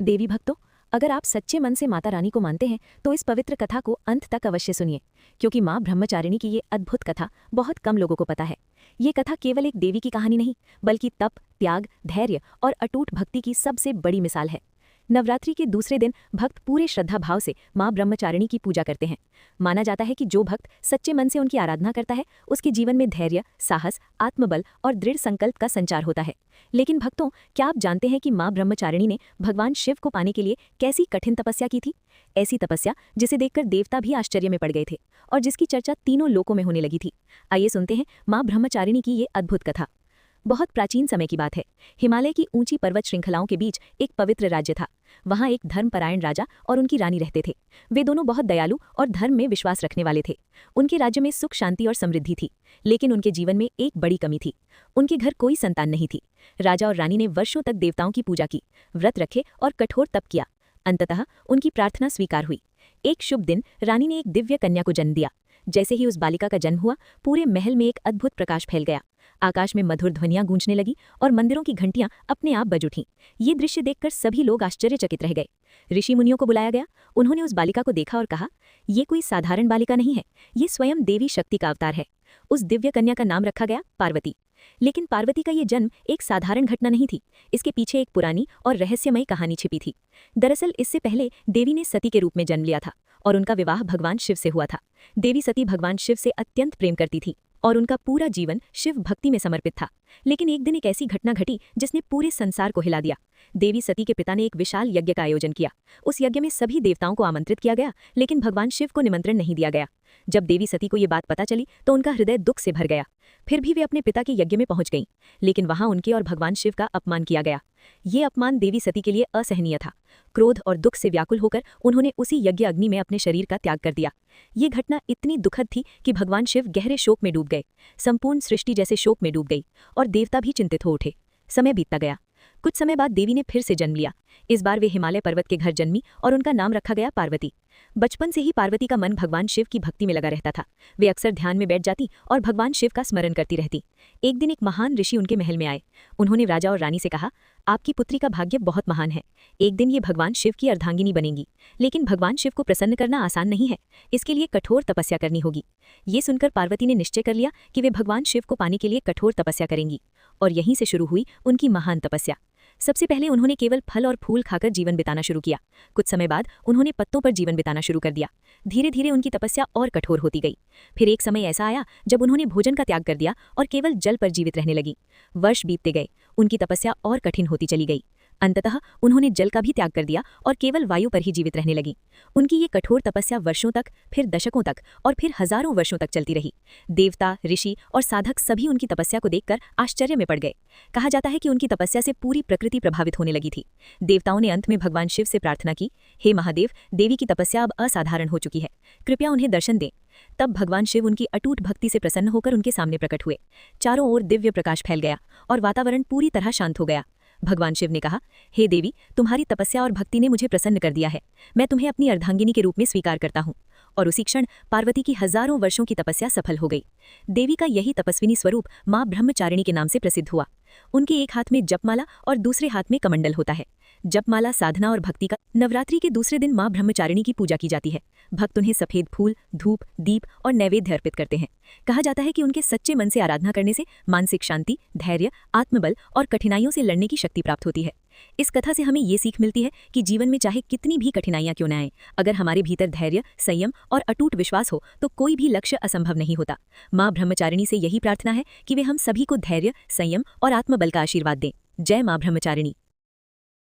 देवी भक्तों, अगर आप सच्चे मन से माता रानी को मानते हैं तो इस पवित्र कथा को अंत तक अवश्य सुनिए, क्योंकि माँ ब्रह्मचारिणी की ये अद्भुत कथा बहुत कम लोगों को पता है। ये कथा केवल एक देवी की कहानी नहीं, बल्कि तप, त्याग, धैर्य और अटूट भक्ति की सबसे बड़ी मिसाल है। नवरात्रि के दूसरे दिन भक्त पूरे श्रद्धा भाव से माँ ब्रह्मचारिणी की पूजा करते हैं। माना जाता है कि जो भक्त सच्चे मन से उनकी आराधना करता है, उसके जीवन में धैर्य, साहस, आत्मबल और दृढ़ संकल्प का संचार होता है। लेकिन भक्तों, क्या आप जानते हैं कि माँ ब्रह्मचारिणी ने भगवान शिव को पाने के लिए कैसी कठिन तपस्या की थी? ऐसी तपस्या जिसे देखकर देवता भी आश्चर्य में पड़ गए थे और जिसकी चर्चा तीनों लोकों में होने लगी थी। आइए सुनते हैं माँ ब्रह्मचारिणी की ये अद्भुत कथा। बहुत प्राचीन समय की बात है। हिमालय की ऊंची पर्वत श्रृंखलाओं के बीच एक पवित्र राज्य था। वहां एक धर्मपरायण राजा और उनकी रानी रहते थे। वे दोनों बहुत दयालु और धर्म में विश्वास रखने वाले थे। उनके राज्य में सुख, शांति और समृद्धि थी, लेकिन उनके जीवन में एक बड़ी कमी थी। उनके घर कोई संतान नहीं थी। राजा और रानी ने वर्षों तक देवताओं की पूजा की, व्रत रखे और कठोर तप किया। अंततः उनकी प्रार्थना स्वीकार हुई। एक शुभ दिन रानी ने एक दिव्य कन्या को जन्म दिया। जैसे ही उस बालिका का जन्म हुआ, पूरे महल में एक अद्भुत प्रकाश फैल गया। आकाश में मधुर ध्वनियां गूंजने लगी और मंदिरों की घंटियां अपने आप बज उठीं। ये दृश्य देखकर सभी लोग आश्चर्यचकित रह गए। ऋषि मुनियों को बुलाया गया। उन्होंने उस बालिका को देखा और कहा, ये कोई साधारण बालिका नहीं है, ये स्वयं देवी शक्ति का अवतार है। उस दिव्य कन्या का नाम रखा गया पार्वती। लेकिन पार्वती का ये जन्म एक साधारण घटना नहीं थी। इसके पीछे एक पुरानी और रहस्यमयी कहानी छिपी थी। दरअसल इससे पहले देवी ने सती के रूप में जन्म लिया था और उनका विवाह भगवान शिव से हुआ था। देवी सती भगवान शिव से अत्यंत प्रेम करती थी और उनका पूरा जीवन शिव भक्ति में समर्पित था। लेकिन एक दिन एक ऐसी घटना घटी जिसने पूरे संसार को हिला दिया। देवी सती के पिता ने एक विशाल यज्ञ का आयोजन किया। उस यज्ञ में सभी देवताओं को आमंत्रित किया गया, लेकिन भगवान शिव को निमंत्रण नहीं दिया गया। जब देवी सती को ये बात पता चली तो उनका हृदय दुख से भर गया। फिर भी वे अपने पिता के यज्ञ में पहुंच गईं, लेकिन वहां उनके और भगवान शिव का अपमान किया गया। ये अपमान देवी सती के लिए असहनीय था। क्रोध और दुख से व्याकुल होकर उन्होंने उसी यज्ञ अग्नि में अपने शरीर का त्याग कर दिया। ये घटना इतनी दुखद थी कि भगवान शिव गहरे शोक में डूब गए। संपूर्ण सृष्टि जैसे शोक में डूब गई और देवता भी चिंतित हो उठे। समय बीतता गया। कुछ समय बाद देवी ने फिर से जन्म लिया। इस बार वे हिमालय पर्वत के घर जन्मी और उनका नाम रखा गया पार्वती। बचपन से ही पार्वती का मन भगवान शिव की भक्ति में लगा रहता था। वे अक्सर ध्यान में बैठ जाती और भगवान शिव का स्मरण करती रहती। एक दिन एक महान ऋषि उनके महल में आए। उन्होंने राजा और रानी से कहा, आपकी पुत्री का भाग्य बहुत महान है। एक दिन ये भगवान शिव की अर्धांगिनी बनेंगी। लेकिन भगवान शिव को प्रसन्न करना आसान नहीं है, इसके लिए कठोर तपस्या करनी होगी। ये सुनकर पार्वती ने निश्चय कर लिया कि वे भगवान शिव को पाने के लिए कठोर तपस्या करेंगी। और यहीं से शुरू हुई उनकी महान तपस्या। सबसे पहले उन्होंने केवल फल और फूल खाकर जीवन बिताना शुरू किया। कुछ समय बाद उन्होंने पत्तों पर जीवन बिताना शुरू कर दिया। धीरे धीरे उनकी तपस्या और कठोर होती गई। फिर एक समय ऐसा आया जब उन्होंने भोजन का त्याग कर दिया और केवल जल पर जीवित रहने लगी। वर्ष बीतते गए, उनकी तपस्या और कठिन होती चली गई। अंततः उन्होंने जल का भी त्याग कर दिया और केवल वायु पर ही जीवित रहने लगी। उनकी ये कठोर तपस्या वर्षों तक, फिर दशकों तक और फिर हजारों वर्षों तक चलती रही। देवता, ऋषि और साधक सभी उनकी तपस्या को देखकर आश्चर्य में पड़ गए। कहा जाता है कि उनकी तपस्या से पूरी प्रकृति प्रभावित होने लगी थी। देवताओं ने अंत में भगवान शिव से प्रार्थना की, हे महादेव, देवी की तपस्या अब असाधारण हो चुकी है, कृपया उन्हें दर्शन दें। तब भगवान शिव उनकी अटूट भक्ति से प्रसन्न होकर उनके सामने प्रकट हुए। चारों ओर दिव्य प्रकाश फैल गया और वातावरण पूरी तरह शांत हो गया। भगवान शिव ने कहा, हे देवी, तुम्हारी तपस्या और भक्ति ने मुझे प्रसन्न कर दिया है। मैं तुम्हें अपनी अर्धांगिनी के रूप में स्वीकार करता हूँ। और उसी क्षण पार्वती की हजारों वर्षों की तपस्या सफल हो गई। देवी का यही तपस्विनी स्वरूप माँ ब्रह्मचारिणी के नाम से प्रसिद्ध हुआ। उनके एक हाथ में जपमाला और दूसरे हाथ में कमंडल होता है। जपमाला साधना और भक्ति का। नवरात्रि के दूसरे दिन माँ ब्रह्मचारिणी की पूजा की जाती है। भक्त उन्हें सफेद फूल, धूप, दीप और नैवेद्य अर्पित करते हैं। कहा जाता है कि उनके सच्चे मन से आराधना करने से मानसिक शांति, धैर्य, आत्मबल और कठिनाइयों से लड़ने की शक्ति प्राप्त होती है। इस कथा से हमें ये सीख मिलती है कि जीवन में चाहे कितनी भी कठिनाइयां क्यों न आएं, अगर हमारे भीतर धैर्य, संयम और अटूट विश्वास हो तो कोई भी लक्ष्य असंभव नहीं होता। माँ ब्रह्मचारिणी से यही प्रार्थना है कि वे हम सभी को धैर्य, संयम और आत्मबल का आशीर्वाद दें। जय माँ ब्रह्मचारिणी।